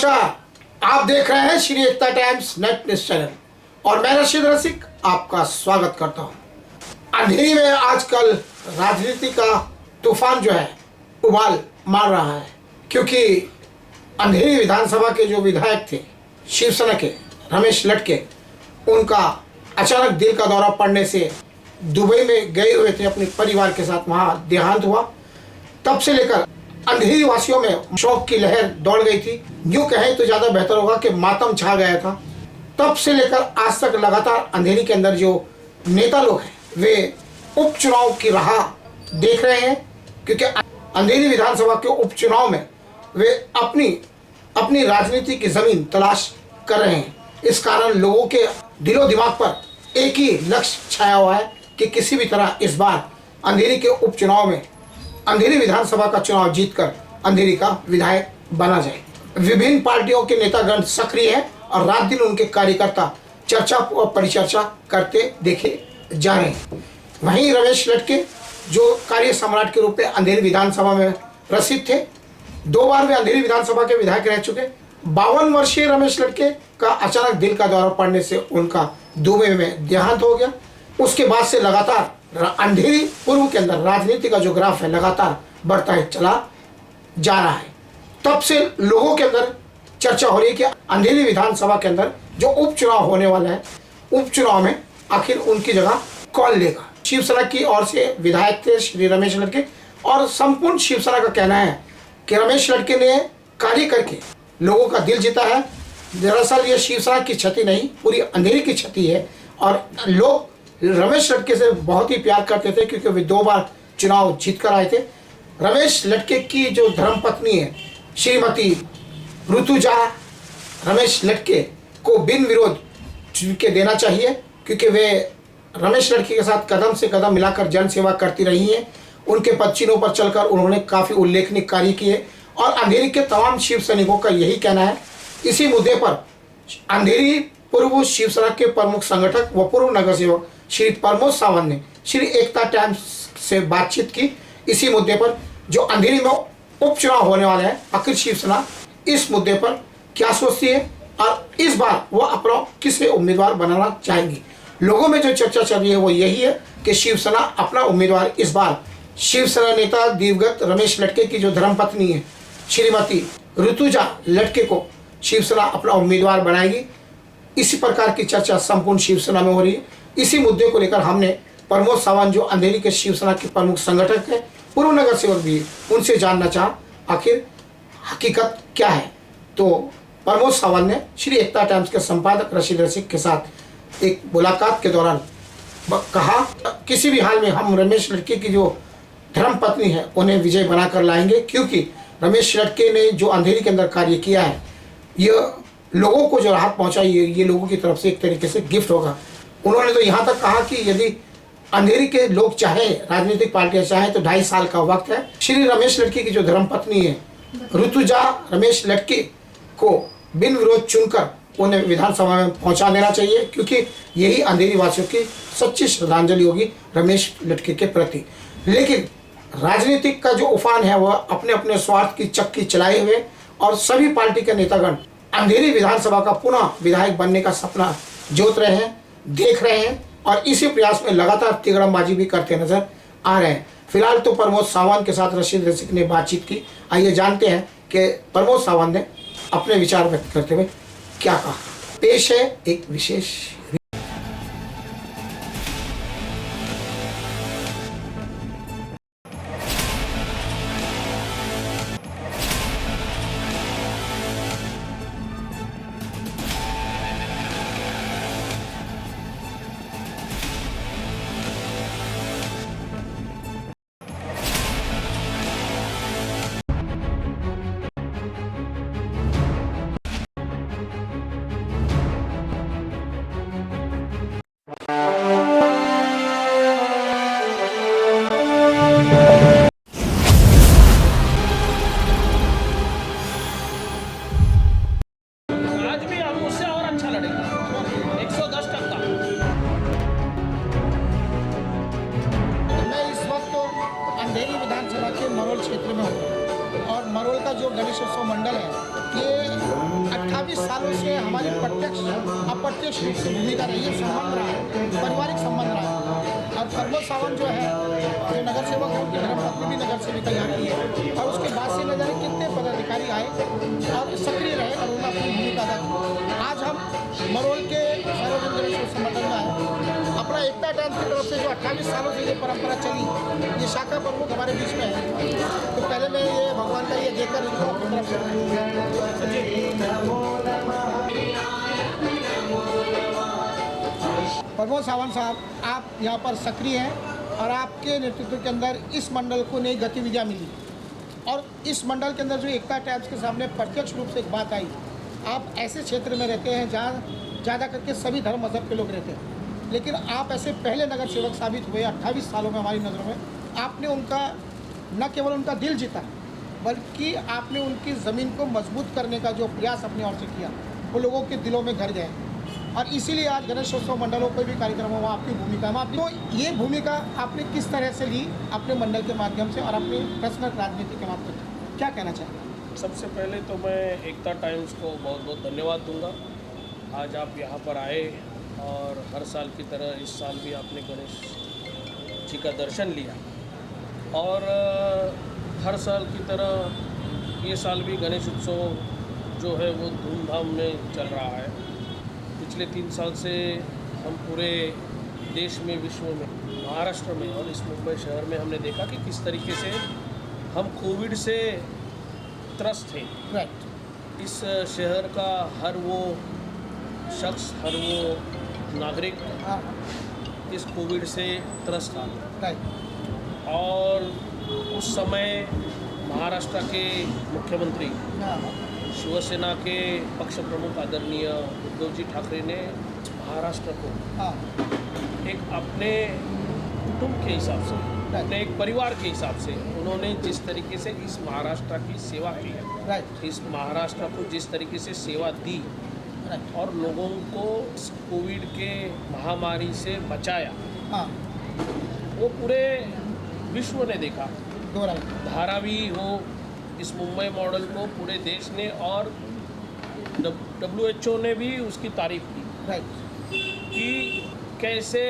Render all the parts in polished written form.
नमस्कार, आप देख रहे हैं श्री एकता टाइम्स नेट न्यूज चैनल और मैं रशीद रसिक आपका स्वागत करता हूं। अंधेरी में आजकल राजनीति का तूफान जो है उबाल मार रहा है, क्योंकि अंधेरी विधानसभा के जो विधायक थे शिवसेना के रमेश लटके, उनका अचानक दिल का दौरा पड़ने से दुबई में गए हुए थे अपने परिवार के साथ, वहां देहांत हुआ। तब से लेकर अंधेरी वासियों में शोक की लहर दौड़ गई थी। यूं कहें तो ज्यादा बेहतर होगा कि मातम छा गया था। तब से लेकर आज तक लगातार अंधेरी के अंदर जो नेता लोग हैं वे उपचुनाव की राह देख रहे हैं, क्योंकि अंधेरी विधानसभा के उपचुनाव में वे अपनी राजनीति की जमीन तलाश कर रहे हैं। इस कारण लोगों के दिलो दिमाग पर एक ही लक्ष्य छाया हुआ है कि किसी भी तरह इस बार अंधेरी के उपचुनाव में अंधेरी विधानसभा का चुनाव जीतकर अंधेरी का विधायक बना जाए। विभिन्न पार्टियों के नेतागण सक्रिय हैं और रात दिन उनके कार्यकर्ता चर्चा और परिचर्चा करते देखे जा रहे हैं। वहीं रमेश लटके जो कार्य सम्राट के रूप में अंधेरी विधानसभा में प्रसिद्ध थे, 2 बार वे अंधेरी विधानसभा के विधायक रह चुके। 52 वर्षीय रमेश लटके का अचानक दिल का दौरा पड़ने से उनका दुबई में देहांत हो गया। उसके बाद से लगातार अंधेरी पूर्व के अंदर राजनीति का जो ग्राफ है लगातार बढ़ता है चला जा रहा है। तब से लोगों के अंदर चर्चा हो रही है कि अंधेरी विधानसभा के अंदर जो उपचुनाव होने वाला है, उपचुनाव में आखिर उनकी जगह कौन लेगा। शिवसेना की ओर से विधायक थे श्री रमेश लटके और संपूर्ण शिवसेना का कहना है कि रमेश लटके ने कार्य करके लोगों का दिल जीता है। दरअसल ये शिवसेना की क्षति नहीं, पूरी अंधेरी की क्षति है और लोग रमेश लटके से बहुत ही प्यार करते थे, क्योंकि वे 2 बार चुनाव जीत कर आए थे। रमेश लटके की जो धर्मपत्नी है श्रीमती ऋतुजा रमेश लटके को बिन विरोध चुन के देना चाहिए, क्योंकि वे रमेश लटके के साथ कदम से कदम मिलाकर जन सेवा करती रही हैं। उनके पदचिन्हों पर चलकर उन्होंने काफ़ी उल्लेखनीय कार्य किए और अंधेरी के तमाम शिव सैनिकों का यही कहना है। इसी मुद्दे पर अंधेरी पूर्व शिवसेना के प्रमुख संगठक व पूर्व नगर सेवक श्री प्रमोद सावंत ने श्री एकता टाइम्स से बातचीत की। इसी मुद्दे पर जो अंधेरी में उपचुनाव होने वाला है, आखिर शिवसेना इस मुद्दे पर क्या सोचती है और इस बार वह अपना किसे उम्मीदवार बनाना चाहेंगी। लोगों में जो चर्चा चल रही है वो यही है कि शिवसेना अपना उम्मीदवार इस बार शिवसेना नेता दिवंगत रमेश लटके की जो धर्मपत्नी है श्रीमती ऋतुजा लटके को शिवसेना अपना उम्मीदवार बनाएगी। इसी प्रकार की चर्चा संपूर्ण शिवसेना में हो रही है। इसी मुद्दे को लेकर हमने प्रमोद सावंत जो अंधेरी के शिवसेना के प्रमुख संगठक है, पूर्व नगर सेवक भी, उनसे जानना चाहा आखिर हकीकत क्या है। तो प्रमोद सावंत ने श्री एकता टाइम्स के संपादक रशीद रसिक के साथ एक मुलाकात के दौरान कहा, किसी भी हाल में हम रमेश लटके की जो धर्मपत्नी है उन्हें विजय बनाकर लाएंगे, क्योंकि रमेश लटके ने जो अंधेरी के अंदर कार्य किया है, यह लोगों को जो राहत पहुंचाई है, ये लोगों की तरफ से एक तरीके से गिफ्ट होगा। उन्होंने तो यहाँ तक कहा कि यदि अंधेरी के लोग चाहे, राजनीतिक पार्टियां चाहें तो 2.5 साल का वक्त है। श्री रमेश लटके की जो धर्मपत्नी है ऋतुजा रमेश लटके को बिन विरोध चुनकर उन्हें विधानसभा में पहुंचा देना चाहिए, क्योंकि यही अंधेरी वासियों की सच्ची श्रद्धांजलि होगी रमेश लटके के प्रति। लेकिन राजनीतिक का जो उफान है वह अपने अपने स्वार्थ की चक्की चलाए हुए और सभी पार्टी के नेतागण अंधेरी विधानसभा का पुनः विधायक बनने का सपना जोत रहे हैं, देख रहे हैं और इसी प्रयास में लगातार तिगड़मबाजी भी करते नजर आ रहे हैं। फिलहाल तो प्रमोद सावंत के साथ रशीद रसिक ने बातचीत की। आइए जानते हैं कि प्रमोद सावंत ने अपने विचार व्यक्त करते हुए क्या कहा। पेश है एक विशेष। अंधेरी विधानसभा के मरोल क्षेत्र में हूँ और मरोल का जो गणेशोत्सव मंडल है ये 28 सालों से हमारी प्रत्यक्ष अप्रत्यक्ष रूप से भूमिका रही है, संबंध रहा है, पारिवारिक संबंध रहा है। और प्रमोद सावंत जो है जो नगर सेवक है, उनकी धर्मपत्नी भी नगर सेविका यहाँ की है। और उसके बाद से न जाने कितने पदाधिकारी आए और सक्रिय रहे और उन्होंने अपनी भूमिका अदा की। आज हम मरोल के सार्वजनिक गणेश संगठन में आए। अपना एकता टाइम्स की तरफ से जो 28 सालों से ये परंपरा चली, ये शाखा प्रमुख हमारे बीच में है। तो पहले मैं ये भगवान का ये देकर इनको अपनी तरफ से प्रमोद सावंत साहब, आप यहाँ पर सक्रिय हैं और आपके नेतृत्व के अंदर इस मंडल को नई गतिविधियाँ मिली और इस मंडल के अंदर जो एकता टाइम्स के सामने प्रत्यक्ष रूप से एक बात आई। आप ऐसे क्षेत्र में रहते हैं जहाँ ज़्यादा करके सभी धर्म मजहब के लोग रहते हैं, लेकिन आप ऐसे पहले नगर सेवक साबित हुए 28 सालों में हमारी नज़रों में। आपने उनका न केवल उनका दिल जीता, बल्कि आपने उनकी ज़मीन को मजबूत करने का जो प्रयास अपनी ओर से किया, वो लोगों के दिलों में घर गए। और इसीलिए आज गणेशोत्सव मंडलों कोई भी कार्यक्रम हो, आपकी भूमिका में तो ये भूमिका आपने किस तरह से ली अपने मंडल के माध्यम से और अपनी पर्सनल राजनीति के माध्यम से, क्या कहना चाहेंगे? सबसे पहले तो मैं एकता टाइम्स को बहुत बहुत धन्यवाद दूंगा। आज आप यहाँ पर आए और हर साल की तरह इस साल भी आपने गणेश जी का दर्शन लिया और हर साल की तरह ये साल भी गणेश उत्सव जो है वो धूमधाम में चल रहा है। पिछले 3 साल से हम पूरे देश में, विश्व में, महाराष्ट्र में और इस मुंबई शहर में हमने देखा कि किस तरीके से हम कोविड से त्रस्त थे। राइट। इस शहर का हर वो शख्स, हर वो नागरिक इस कोविड से त्रस्त था। राइट। और उस समय महाराष्ट्र के मुख्यमंत्री, शिवसेना के पक्ष प्रमुख आदरणीय उद्धव जी ठाकरे ने महाराष्ट्र को एक अपने कुटुंब के हिसाब से, अपने एक परिवार के हिसाब से उन्होंने जिस तरीके से इस महाराष्ट्र की सेवा की है, इस महाराष्ट्र को जिस तरीके से सेवा दी और लोगों को कोविड के महामारी से बचाया, वो पूरे विश्व ने देखा। धारावी हो इस मुंबई मॉडल को पूरे देश ने और WHO ने भी उसकी तारीफ की कि कैसे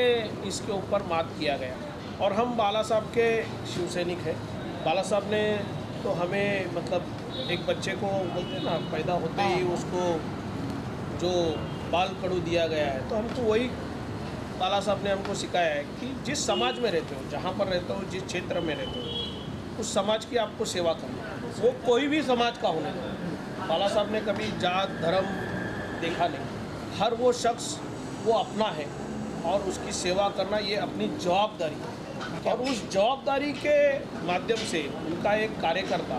इसके ऊपर मात किया गया। और हम बाला साहब के शिवसैनिक हैं। बाला साहब ने तो हमें मतलब एक बच्चे को बोलते हैं ना, पैदा होते ही उसको जो बाल कड़ू दिया गया है, तो हमको वही बाला साहब ने हमको सिखाया है कि जिस समाज में रहते हो, जहाँ पर रहते हो, जिस क्षेत्र में रहते हो, उस समाज की आपको सेवा करना, वो कोई भी समाज का होने दो। बाला साहब ने कभी जात धर्म देखा नहीं, हर वो शख्स वो अपना है और उसकी सेवा करना ये अपनी जवाबदारी है। और उस जवाबदारी के माध्यम से उनका एक कार्यकर्ता,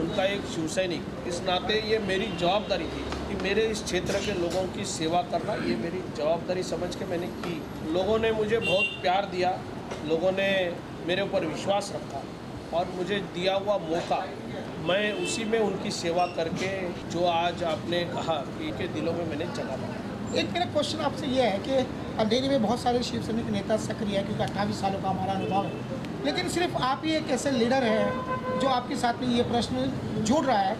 उनका एक शिवसैनिक, इस नाते ये मेरी जवाबदारी थी कि मेरे इस क्षेत्र के लोगों की सेवा करना ये मेरी जवाबदारी समझ के मैंने की। लोगों ने मुझे बहुत प्यार दिया, लोगों ने मेरे ऊपर विश्वास रखा और मुझे दिया हुआ मौका मैं उसी में उनकी सेवा करके, जो आज आपने कहा कि इनके दिलों में मैंने जगह बनाई। एक मेरा क्वेश्चन आपसे ये है कि अंधेरी में बहुत सारे शिवसैनिक नेता सक्रिय है, क्योंकि 28 सालों का हमारा अनुभव है, लेकिन सिर्फ आप ही एक ऐसे लीडर हैं जो आपके साथ में ये प्रश्न जोड़ रहा है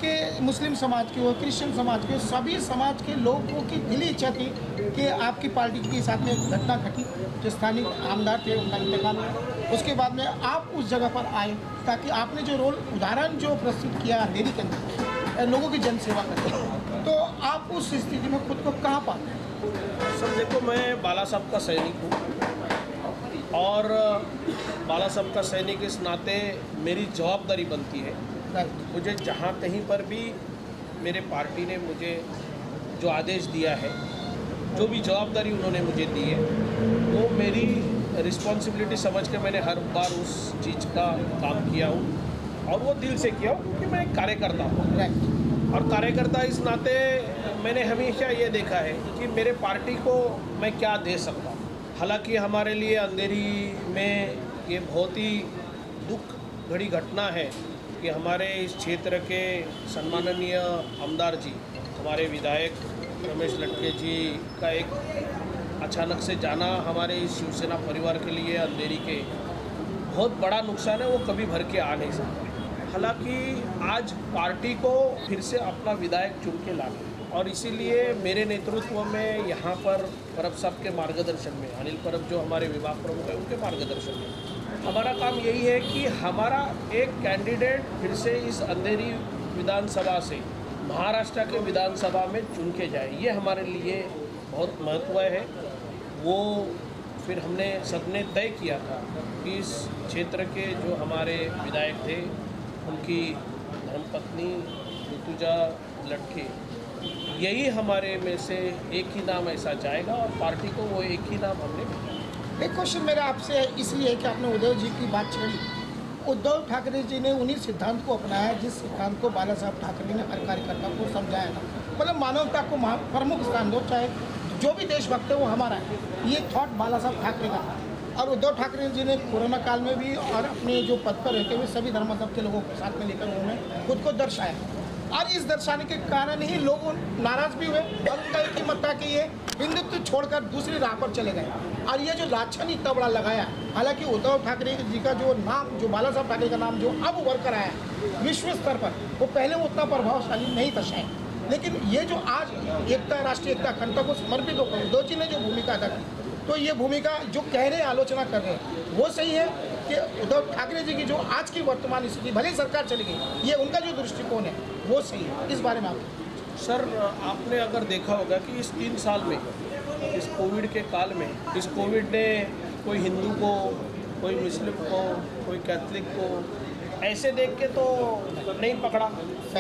कि मुस्लिम समाज की हो, क्रिश्चियन समाज के, सभी समाज के लोगों की दिली इच्छा थी कि आपकी पार्टी के साथ में एक घटना घटी, जो स्थानीय आमदार थे उनका इंतकाल हुआ। उसके बाद में आप उस जगह पर आए ताकि आपने जो रोल उदाहरण जो प्रस्तुत किया अंधेरी के अंदर लोगों की जन सेवा करके, तो आप उस स्थिति में खुद को कहाँ पाते हैं? सर देखो, मैं बाला साहब का सैनिक हूँ और बाला साहब का सैनिक इस नाते मेरी जवाबदारी बनती है। मुझे जहाँ कहीं पर भी मेरे पार्टी ने मुझे जो आदेश दिया है, जो भी जवाबदारी उन्होंने मुझे दी है, वो मेरी रिस्पॉन्सिबिलिटी समझ के मैंने हर बार उस चीज़ का काम किया हूँ और वो दिल से किया हूँ, क्योंकि मैं एक कार्यकर्ता हूँ। और कार्यकर्ता इस नाते मैंने हमेशा ये देखा है कि मेरे पार्टी को मैं क्या दे सकता हूँ। हालांकि हमारे लिए अंधेरी में ये बहुत ही दुख भरी घटना है कि हमारे इस क्षेत्र के सम्माननीय आमदार जी, हमारे विधायक रमेश लटके जी का एक अचानक से जाना हमारे इस शिवसेना परिवार के लिए अंधेरी के बहुत बड़ा नुकसान है, वो कभी भर के आ नहीं सकते। हालांकि आज पार्टी को फिर से अपना विधायक चुन के लाना और इसीलिए मेरे नेतृत्व में यहाँ पर परब साहब के मार्गदर्शन में, अनिल परब जो हमारे विभाग प्रमुख हैं उनके मार्गदर्शन में हमारा काम यही है कि हमारा एक कैंडिडेट फिर से इस अंधेरी विधानसभा से महाराष्ट्र के विधानसभा में चुन के जाए। ये हमारे लिए बहुत महत्व है। वो फिर हमने सबने तय किया था कि इस क्षेत्र के जो हमारे विधायक थे उनकी धर्मपत्नी ऋतुजा लटके, यही हमारे में से एक ही नाम ऐसा जाएगा और पार्टी को वो एक ही नाम हमने भेजा। एक क्वेश्चन मेरा आपसे इसलिए है कि आपने उद्धव जी की बात छेड़ी। उद्धव ठाकरे जी ने उन्हीं सिद्धांत को अपनाया जिस सिद्धांत को बाला साहब ठाकरे ने हर कार्यकर्ता को समझाया था, मतलब मानवता को प्रमुख स्थान दो, चाहे जो भी देशभक्त है वो हमारा है। ये थॉट बाला साहब ठाकरे का था और उद्धव ठाकरे जी ने कोरोना काल में भी और अपने जो पद पर रहते हुए सभी धर्म मजहब के लोगों को साथ में लेकर उन्होंने खुद को दर्शाया और इस दर्शाने के कारण ही लोग नाराज भी हुए और उनका एक ही मत था कि ये हिंदुत्व छोड़कर दूसरी राह पर चले गए और ये जो लाछन इतना बड़ा लगाया। हालांकि उद्धव ठाकरे जी का जो नाम, जो बाला साहब ठाकरे का नाम जो अब उभर कर आया विश्व स्तर पर, वो पहले उतना प्रभावशाली नहीं था शायद। लेकिन ये जो आज एकता, राष्ट्रीय एकता अखंडता को समर्पित होकर उद्धव जी ने जो भूमिका अदा की, तो ये भूमिका जो कह रहे आलोचना कर रहे हैं वो सही है कि उद्धव ठाकरे जी की जो आज की वर्तमान स्थिति, भले सरकार चली गई, ये उनका जो दृष्टिकोण है वो सही है। इस बारे में आप सर, आपने अगर देखा होगा कि इस 3 साल में, इस कोविड के काल में, इस कोविड ने कोई हिंदू को, कोई मुस्लिम को, कोई कैथलिक को ऐसे देख के तो नहीं पकड़ा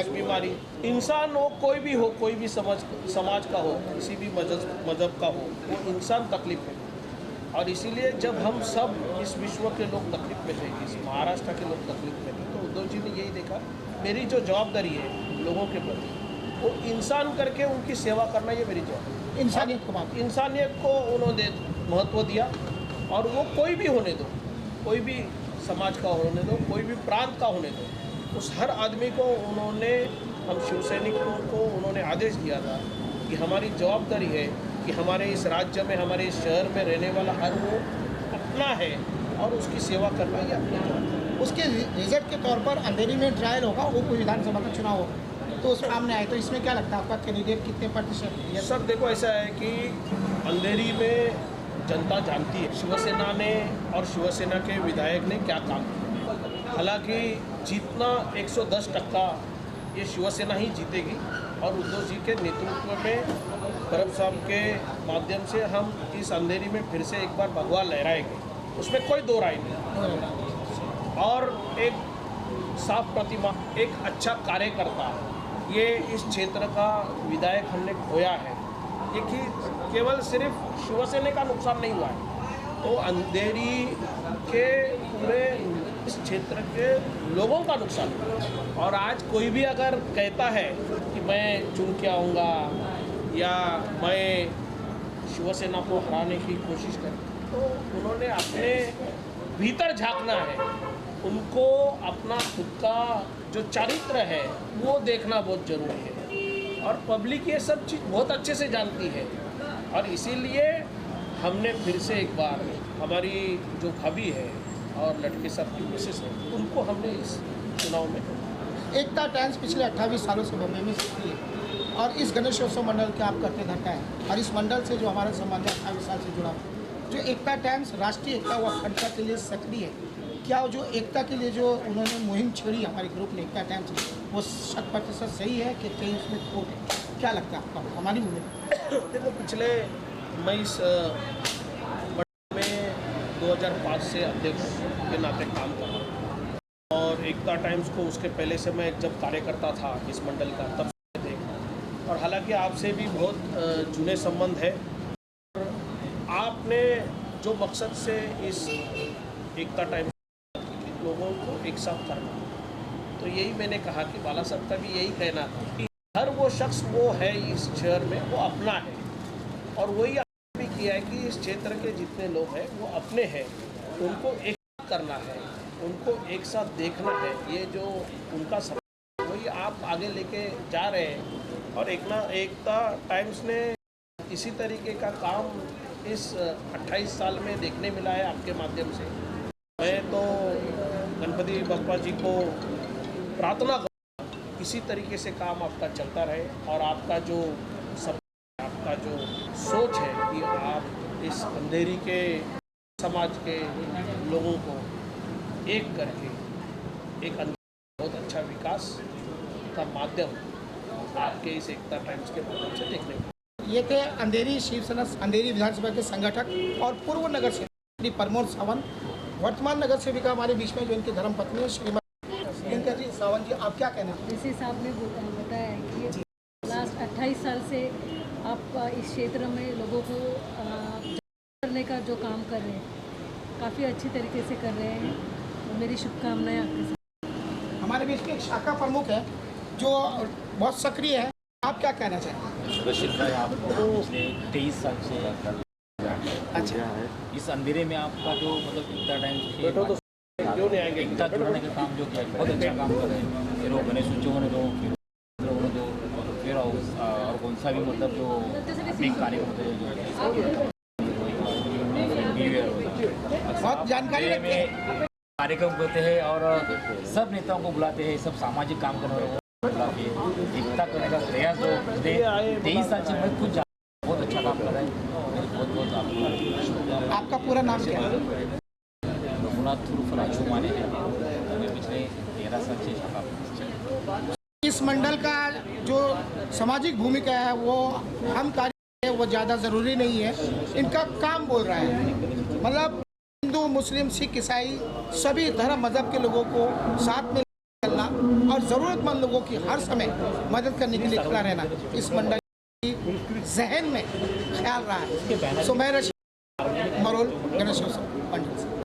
बीमारी। इंसान हो, कोई भी हो, कोई भी समाज का हो, किसी भी मजहब का हो, वो इंसान तकलीफ में। और इसीलिए जब हम सब इस विश्व के लोग तकलीफ में थे, इस महाराष्ट्र के लोग तकलीफ में थे, तो उद्धव जी ने यही देखा मेरी जो जवाबदारी है लोगों के प्रति, वो इंसान करके उनकी सेवा करना, ये मेरी जवाबदारी। इंसानियत को उन्होंने महत्व दिया और वो कोई भी होने दो, कोई भी समाज का होने दो, कोई भी प्रांत का होने दो, उस हर आदमी को उन्होंने, हम शिवसैनिकों को उन्होंने आदेश दिया था कि हमारी जवाबदारी है कि हमारे इस राज्य में, हमारे इस शहर में रहने वाला हर वो अपना है और उसकी सेवा करना ही अपनी जवाबदारी। उसके रिजल्ट के तौर पर अंधेरी में ट्रायल होगा, वो कोई विधानसभा का चुनाव होगा, तो उस सामने आए, तो इसमें क्या लगता है आपका कैंडिडेट कितने प्रतिशत? ये सर देखो, ऐसा है कि अंधेरी में जनता जानती है शिवसेना ने और शिवसेना के विधायक ने क्या काम किया। हालांकि जीतना 110% ये शिवसेना ही जीतेगी और उद्धव जी के नेतृत्व में परब साहब के माध्यम से हम इस अंधेरी में फिर से एक बार भगवा लहराएंगे, उसमें कोई दो राय नहीं। और एक साफ प्रतिमा, एक अच्छा कार्यकर्ता, ये इस क्षेत्र का विधायक हमने खोया है। ये कि केवल सिर्फ शिवसेना का नुकसान नहीं हुआ है, तो अंधेरी के पूरे इस क्षेत्र के लोगों का नुकसान हुआ। और आज कोई भी अगर कहता है कि मैं चुन के आऊँगा या मैं शिवसेना को हराने की कोशिश करूँ, तो उन्होंने अपने भीतर झांकना है, उनको अपना खुद का जो चरित्र है वो देखना बहुत ज़रूरी है। और पब्लिक ये सब चीज़ बहुत अच्छे से जानती है और इसीलिए हमने फिर से एक बार हमारी जो भाभी है और लटके साहब की मिसेस है, उनको हमने इस चुनाव में एकता टाइम्स पिछले 28 सालों से बम्बई में स्थित है और इस गणेशोत्सव मंडल के आप करते धरता है और इस मंडल से जो हमारा संबंध है 28 साल से जुड़ा, जो एकता टाइम्स राष्ट्रीय एकता व अखंडता के लिए सक्रिय है, क्या जो एकता के लिए जो उन्होंने मुहिम छेड़ी हमारे ग्रुप ने एकता टाइम्स, वो 100% सही है कि कहीं उसमें खोट है? क्या लगता है आपका हमारी मुहिम? देखो, पिछले मैं इस में 2005 से अध्यक्ष के नाते काम कर रहा हूँ और एकता टाइम्स को उसके पहले से मैं जब कार्यकर्ता था इस मंडल का, तब से देख, और हालांकि आपसे भी बहुत जुने संबंध है। आपने जो मकसद से इस एकता टाइम्स लोगों को एक साथ करना, तो यही मैंने कहा कि बाला साहब का भी यही कहना था कि हर वो शख्स वो है इस शहर में, वो अपना है और वही भी किया है कि इस क्षेत्र के जितने लोग हैं वो अपने हैं, उनको एक साथ करना है, उनको एक साथ देखना है। ये जो उनका सपना वही आप आगे लेके जा रहे हैं और एकता टाइम्स ने इसी तरीके का काम इस 28 साल में देखने मिला है आपके माध्यम से। मैं तो गणपति बप्पा जी को प्रार्थना करूँगा इसी तरीके से काम आपका चलता रहे और आपका जो सब आपका जो सोच है कि आप इस अंधेरी के समाज के लोगों को एक करके एक बहुत अच्छा विकास का माध्यम आपके इस एकता टाइम्स के माध्यम से देखने को। ये थे अंधेरी शिवसेना अंधेरी विधानसभा के संगठक और पूर्व नगर सेवक श्री प्रमोद सावंत। वर्तमान नगर सेविका हमारे बीच में जो इनकी धर्मपत्नी है श्रीमती प्रियंका जी सावंत जी, आप क्या कहना चाहते हैं? जैसे साहब ने बताया है कि लास्ट 28 साल से आप इस क्षेत्र में लोगों को करने का जो काम कर रहे हैं काफ़ी अच्छी तरीके से कर रहे हैं। तो मेरी शुभकामनाएं आपके साथ। हमारे बीच में एक शाखा प्रमुख है जो बहुत सक्रिय है, आप क्या कहना चाहेंगे? रशीद भाई, आपको पिछले 23 साल से अच्छा, इस अंधेरे में आपका जो मतलब एकता टाइम्स बैठो तो क्यों नहीं आएंगे? एकता जुड़ाने का काम जो किया बहुत अच्छा काम कर रहे हैं। फिर वो गणेश उत्सव होने दो, फिर होने दो, फिर और कौन सा भी मतलब जो अपने कार्यक्रम होते हैं बहुत जानकारी रखते हैं। कार्यक्रम करते हैं और सब नेताओं को बुलाते हैं, सब सामाजिक काम करने वालों को बुला के एकता करने का प्रयास जो 23 साल से मैं खुद बहुत अच्छा काम कर रहा है। बहुत बहुत आपको आपका पूरा नाम क्या है? रघुनाथ राजू माने हैं। मैं पिछले 13 साल से शाखा इस मंडल का जो सामाजिक भूमिका है वो हम कार्य है वो ज़्यादा ज़रूरी नहीं है, इनका काम बोल रहा है। मतलब हिंदू मुस्लिम सिख ईसाई सभी धर्म मजहब के लोगों को साथ में चलना और ज़रूरतमंद लोगों की हर समय मदद करने के लिए खड़ा रहना इस मंडल की जहन में ख्याल रहा है। सो मैं रशीद मरोल गणेश मंडल से।